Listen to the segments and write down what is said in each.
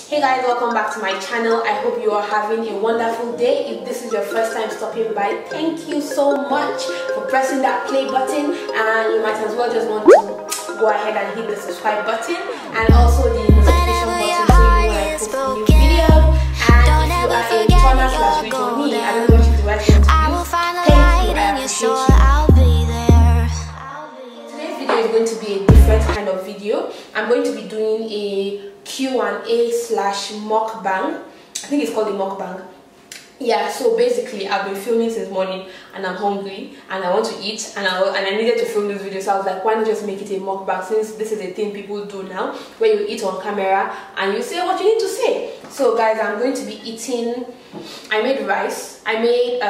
Hey guys, welcome back to my channel. I hope you are having a wonderful day. If this is your first time stopping by, thank you so much for pressing that play button, and you might as well just want to go ahead and hit the subscribe button and also the notification button so you know when I post a new video. And if you are a returner slash return me, I don't know which is the right one to use. Thank you, I appreciate you. Today's video is going to be a different kind of video. I'm going to be doing a Q&A slash mukbang. I think it's called a mukbang. Yeah, so basically I've been filming since morning and I'm hungry and I want to eat and I needed to film this video, so I was like, why not just make it a mukbang, since this is a thing people do now where you eat on camera and you say what you need to say. So guys, I'm going to be eating, I made rice. I made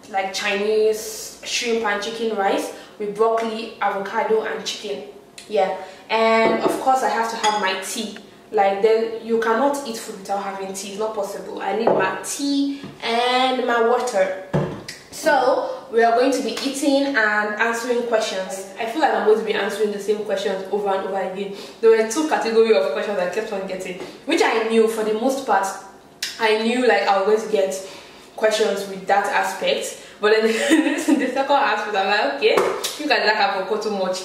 like Chinese shrimp and chicken rice with broccoli, avocado and chicken. Yeah, and of course I have to have my tea. Like, you cannot eat food without having tea. It's not possible. I need my tea and my water. So we are going to be eating and answering questions. I feel like I'm going to be answering the same questions over and over again. There were two categories of questions I kept on getting, which I knew for the most part. I knew like I was going to get questions with that aspect, but then the second aspect, I'm like, okay, you guys like avocado too much.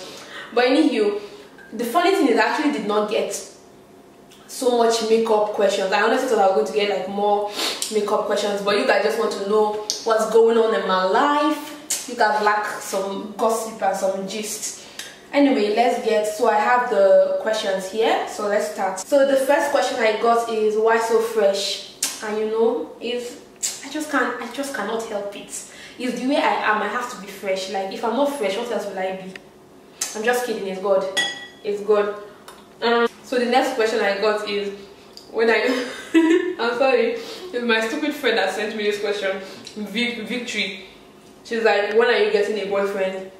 But anywho, the funny thing is I actually did not get so much makeup questions. I honestly thought I was going to get like more makeup questions, but you guys just want to know what's going on in my life. You guys like some gossip and some gist. Anyway, let's get, so I have the questions here, so let's start. So the first question I got is, why so fresh? And you know, is I just cannot help it. It's the way I am. I have to be fresh. Like, if I'm not fresh, what else will I be? I'm just kidding. It's God. It's God. So the next question I got is, when I'm sorry, it's my stupid friend that sent me this question, Victory. She's like, when are you getting a boyfriend?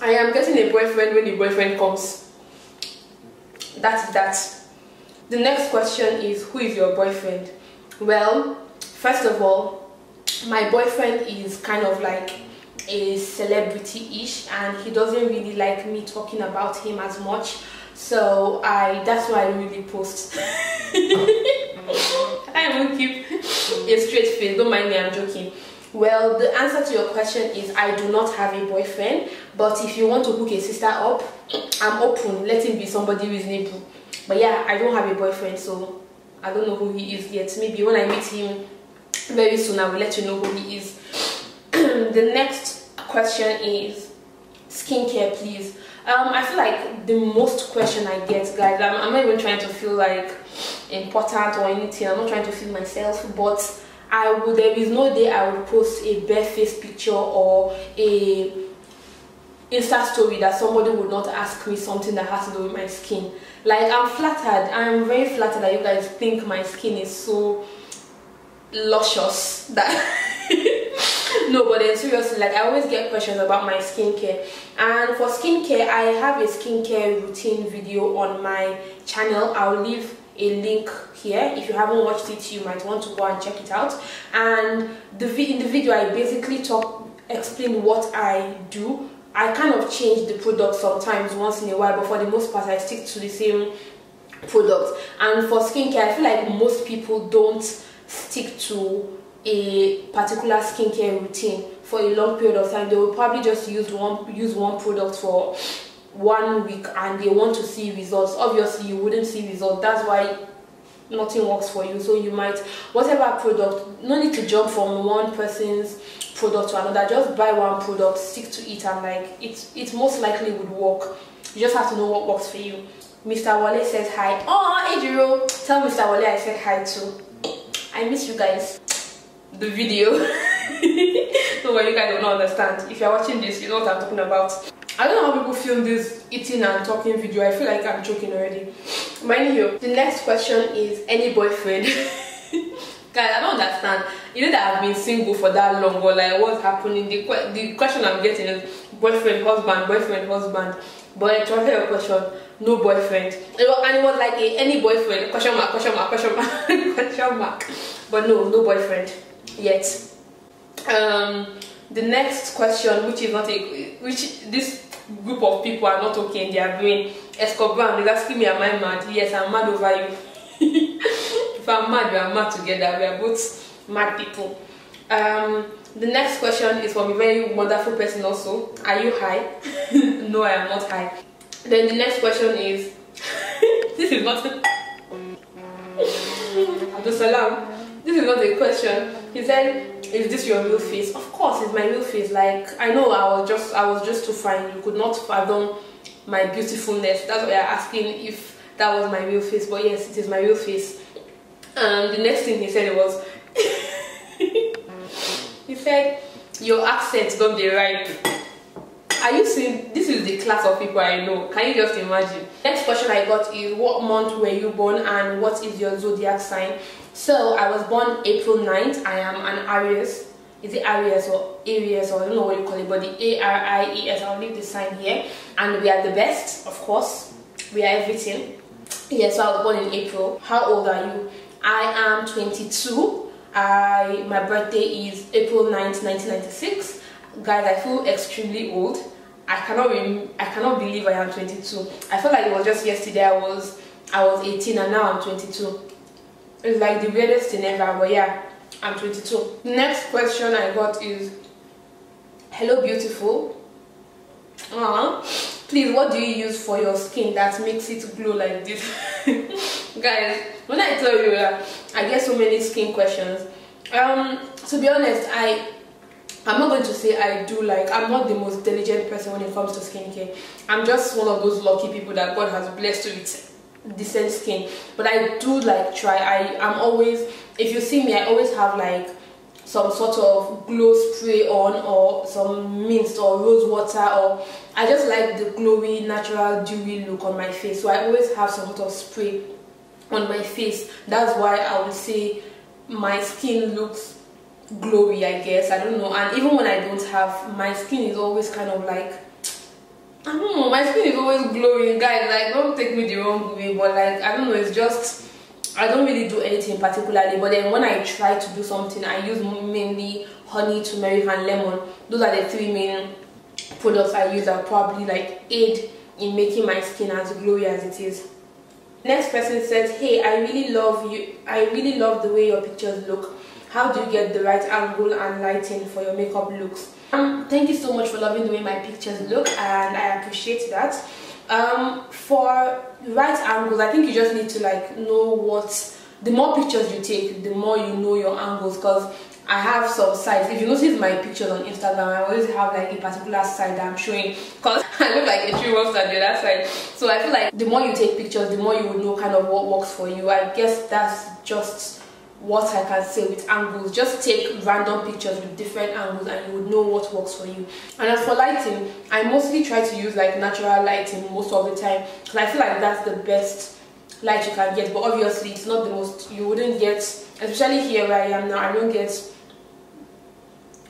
I am getting a boyfriend when the boyfriend comes. That's that. The next question is, who is your boyfriend? Well, first of all, my boyfriend is kind of like a celebrity-ish, and he doesn't really like me talking about him as much. So that's why I don't really post. I won't keep a straight face. Don't mind me, I'm joking. Well, the answer to your question is, I do not have a boyfriend, but if you want to hook a sister up, I'm open. Let him be somebody reasonable. But yeah, I don't have a boyfriend, so I don't know who he is yet. Maybe when I meet him very soon, I will let you know who he is. The next question is, skincare please. I feel like the most question I get, guys, I'm not even trying to feel like important or anything. I'm not trying to feel myself, but there is no day I would post a bare-faced picture or a Insta story that somebody would not ask me something that has to do with my skin. Like, I'm flattered. I'm very flattered that you guys think my skin is so luscious that no, but then seriously, like, I always get questions about my skincare. And for skincare, I have a skincare routine video on my channel. I'll leave a link here. If you haven't watched it, you might want to go and check it out. And in the video, I basically explain what I do. I kind of change the product sometimes once in a while, but for the most part, I stick to the same product. And for skincare, I feel like most people don't stick to a particular skincare routine for a long period of time. They will probably just use one product for 1 week and they want to see results. Obviously, you wouldn't see results. That's why nothing works for you. So you might, whatever product, no need to jump from one person's product to another. Just buy one product, stick to it, and like it most likely would work. You just have to know what works for you. Mr. Wale says hi. Oh, Ejiro, tell Mr. Wale I said hi too. I miss you guys. The video. So what you guys don't understand. If you're watching this, you know what I'm talking about. I don't know how people film this eating and talking video. I feel like I'm joking already. Mind you, the next question is, any boyfriend? Guys, I don't understand. You know that I've been single for that long, or like what's happening? The question I'm getting is boyfriend, husband, boyfriend, husband. But to answer your question, no boyfriend. And it was like any boyfriend, question mark, question mark, question mark, question mark. But no boyfriend yet. The next question, which this group of people are not okay in their brain. Escobar is asking me, am I mad? Yes, I'm mad over you. If I'm mad, we are mad together. We are both mad people. The next question is from a very wonderful person also. Are you high? No, I am not high. Then the next question is this is not Abdulsalam. This is not a question. He said, is this your real face? Of course it's my real face. Like, I know I was just too fine. You could not fathom my beautifulness. That's why you're asking if that was my real face. But yes, it is my real face. The next thing he said was he said, your accent don't be right. Are you seeing? This is the class of people I know. Can you just imagine? Next question I got is, what month were you born and what is your zodiac sign? So I was born April 9th. I am an Aries. Is it Aries or Aries, or I don't know what you call it, but the A-R-I-E-S. I'll leave the sign here. And we are the best, of course. We are everything. Yeah, so I was born in April. How old are you? I am 22. My birthday is April 9th, 1996. Guys, I feel extremely old. I cannot believe I am 22. I felt like it was just yesterday I was 18 and now I'm 22. It's like the weirdest thing ever, but yeah, I'm 22. The next question I got is, hello beautiful. Please, what do you use for your skin that makes it glow like this? Guys, when I tell you that I get so many skin questions, to be honest, I'm not going to say I do, like, I'm not the most diligent person when it comes to skincare. I'm just one of those lucky people that God has blessed with decent skin. But I do like try. I'm always, if you see me, I always have like some sort of glow spray on, or some mist or rose water, or I just like the glowy, natural, dewy look on my face. So I always have some sort of spray on my face. That's why I would say my skin looks glowy, I guess. I don't know. And even when I don't have, my skin is always kind of like, I don't know, my skin is always glowing, guys. Like, don't take me the wrong way, but like, I don't know, it's just, I don't really do anything particularly. But then when I try to do something, I use mainly honey, turmeric and lemon. Those are the three main products I use that probably like aid in making my skin as glowy as it is. Next person says, hey, I really love you. I really love the way your pictures look. How do you get the right angle and lighting for your makeup looks? Thank you so much for loving the way my pictures look, and I appreciate that. For right angles, I think you just need to like know what, the more pictures you take, the more you know your angles, because I have some sides. If you notice my pictures on Instagram, I always have like a particular side that I'm showing, because I look like a tree monster on the other side. So I feel like the more you take pictures, the more you would know kind of what works for you. I guess that's just what I can say with angles. Just take random pictures with different angles and you would know what works for you. And as for lighting, I mostly try to use like natural lighting most of the time, because I feel like that's the best light you can get. But obviously it's not the most, you wouldn't get, especially here where I am now, I don't get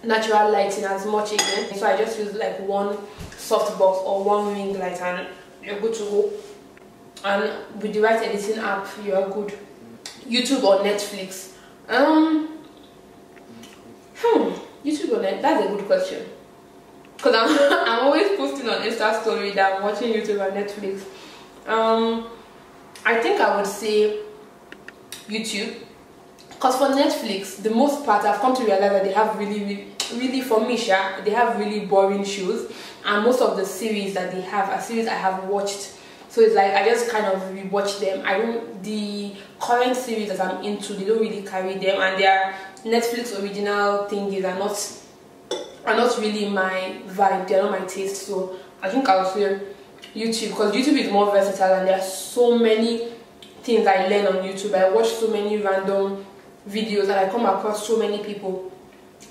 natural lighting as much again. So I just use like one softbox or one ring light and you're good to go. And with the right editing app, you are good. YouTube or Netflix? YouTube or Netflix? That's a good question. Because I'm always posting on Insta story that I'm watching YouTube or Netflix. I think I would say YouTube. Because for Netflix, the most part, I've come to realize that they have really for me, they have really boring shows. And most of the series that they have are series I have watched. So it's like I just kind of rewatch them. The current series that I'm into, they don't really carry them, and their Netflix original thingies are not really my vibe. They're not my taste. So I think I'll say YouTube, because YouTube is more versatile and there are so many things I learn on YouTube. I watch so many random videos and I come across so many people.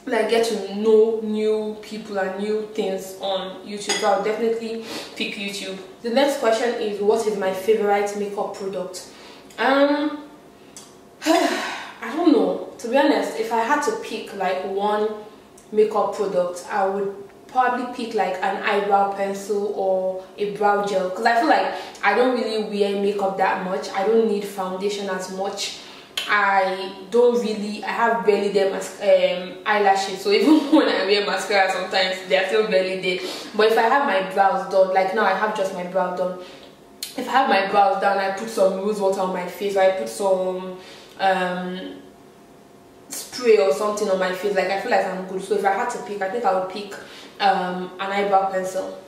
And I get to know new people and new things on YouTube. So I'll definitely pick YouTube. The next question is, what is my favorite makeup product? I don't know. To be honest, if I had to pick like one makeup product, I would probably pick like an eyebrow pencil or a brow gel, because I feel like I don't really wear makeup that much. I don't need foundation as much. I have barely there eyelashes, so even when I wear mascara sometimes they're still barely there. But if I have my brows done, like now I have just my brow done, if I have my brows done, I put some rose water on my face, or I put some spray or something on my face. Like I feel like I'm good. So if I had to pick, I think I would pick an eyebrow pencil.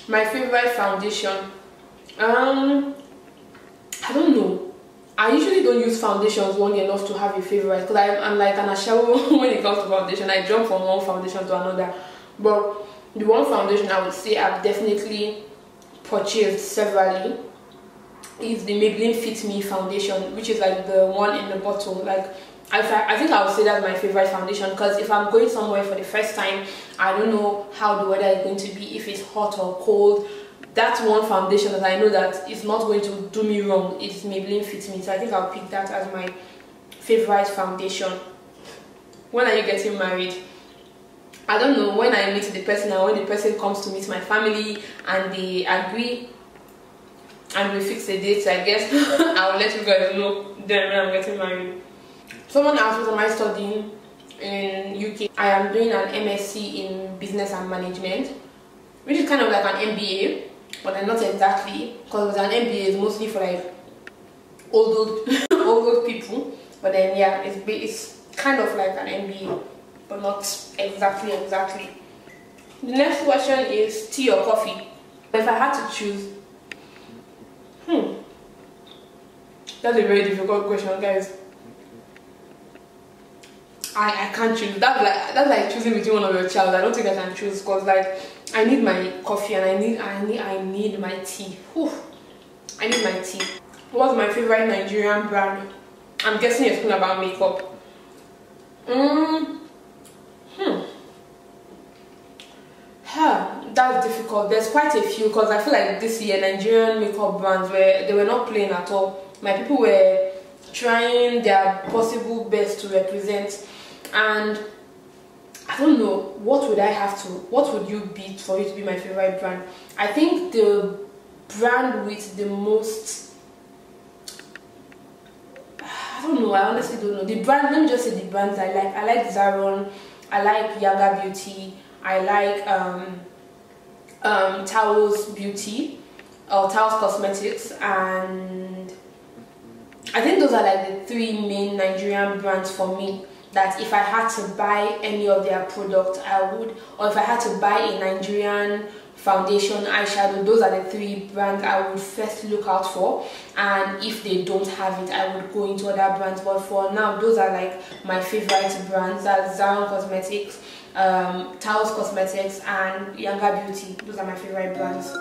My favorite foundation, I don't know. I usually don't use foundations long enough to have a favorite, because I'm like an ashawo when it comes to foundation. I jump from one foundation to another. But the one foundation I would say I've definitely purchased severally is the Maybelline Fit Me foundation, which is like the one in the bottle. Like I think I would say that's my favorite foundation, because if I'm going somewhere for the first time, I don't know how the weather is going to be, if it's hot or cold. That's one foundation that I know that is not going to do me wrong. It's Maybelline Fit Me. So I think I'll pick that as my favorite foundation. When are you getting married? I don't know. When I meet the person, and when the person comes to meet my family and they agree and we fix a date, I guess I'll let you guys know then when I'm getting married. Someone asked what am I studying in UK. I am doing an MSc in Business and Management, which is kind of like an MBA, but then not exactly, because an MBA is mostly for like old people. But then yeah, it's kind of like an MBA, but not exactly. The next question is tea or coffee. If I had to choose, that's a very difficult question, guys. I can't choose. That's like choosing between one of your child. I don't think I can choose, because like I need my coffee and I need my tea. Whew. I need my tea. What's my favorite Nigerian brand? I'm guessing you're talking about makeup. That's difficult. There's quite a few, because I feel like this year Nigerian makeup brands were not playing at all. My people were trying their possible best to represent, and I don't know, what would you be for you to be my favorite brand? I think the brand with the most, I don't know, I honestly don't know. The brand, let me just say the brands I like Zaron, I like Younger Beauty, I like Tao's Beauty, or Tao's Cosmetics, and I think those are like the three main Nigerian brands for me, that if I had to buy any of their products, I would, or if I had to buy a Nigerian foundation, eyeshadow, those are the three brands I would first look out for, and if they don't have it, I would go into other brands. But for now, those are like my favorite brands. That's Zaron Cosmetics, Tao's Cosmetics, and Younger Beauty. Those are my favorite brands.